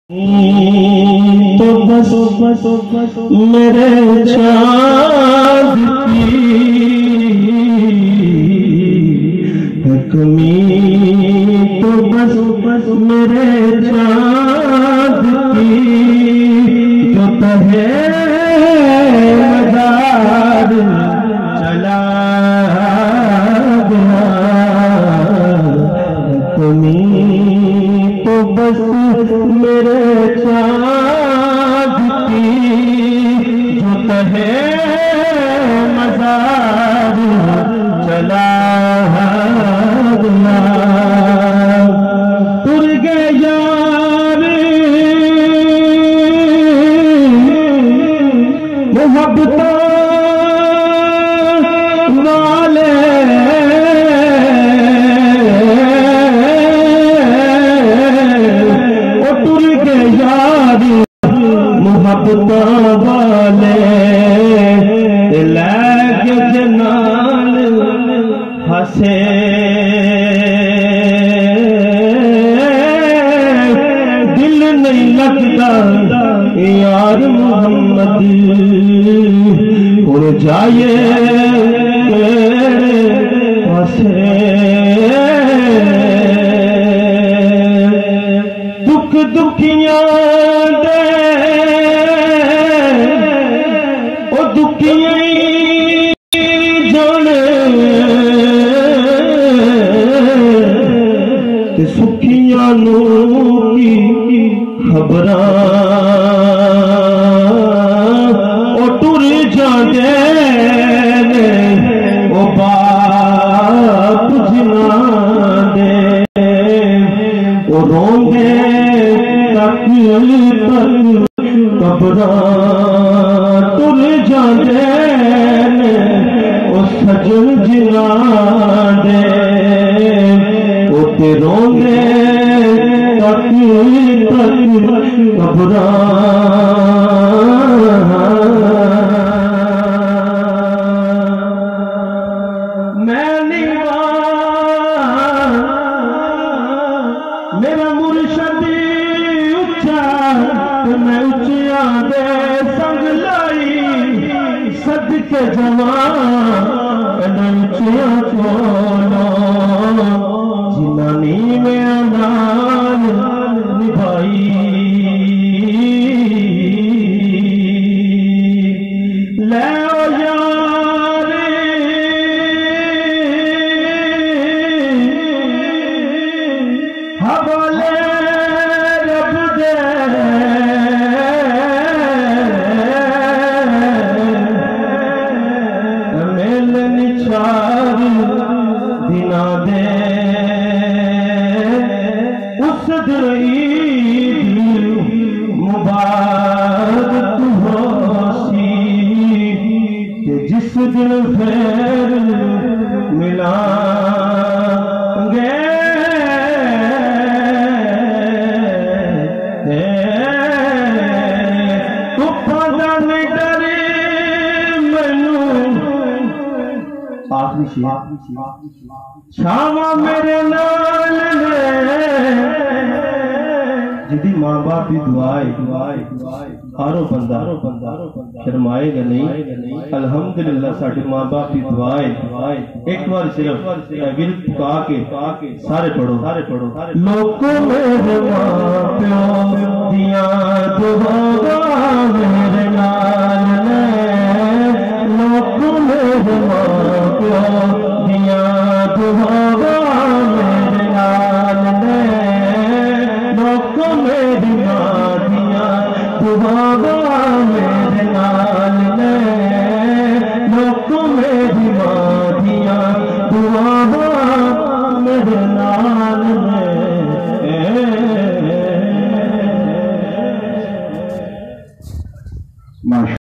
तो बस मेरे चाँद की कमी, तो बस मेरे चाँद की जो तहे मदार चला गया। कमी तो बस मेरे चाँद की जो तहे मज़ार चला गया। तुर गए यार मोहब्बतों वाले, मोहब्बतों वाले लैके जनान हंसे। दिल नहीं लगता यार मोहम्मद उड़ जाए हंसे। दुख दुखियां सुखियां की खबरां ओ टुर जांदे ने ओ बाप जिन्हां दे ओ रोंदे तक खबरां टुर जांदे ने ओ सजन जिन्हां दे ते रोंदे तक मैं नहीं मेरा मुर्शद उच्चा तो मैं उच्चिया दे संग लाई सदके जवान उच्चिया कोलो जिनानी में नाल निभाई। ले ओ यार हवाले रब दे मेल निछार दिना दे ईद मुबारक होसी कि जिस दिन फिर मिलांगे। तुफां दा नहीं डरे मैनू आखिरी शेर छावा मेरे नाल ने जिदी मां बाप की दुआए हारो बंदा शर्माएगा नहीं। अल्हम्दुलिल्लाह साडे मां बाप की दुआए एक बार सिर्फ विल पुका के सारे पढ़ो। लोको मेरे मां प्यो दिया दुआवां मेरे नाल ने। लोको मेरे मां प्यो दिया दुआवां मेरे नाल ने। लोको मेरी मां दिया दुआवां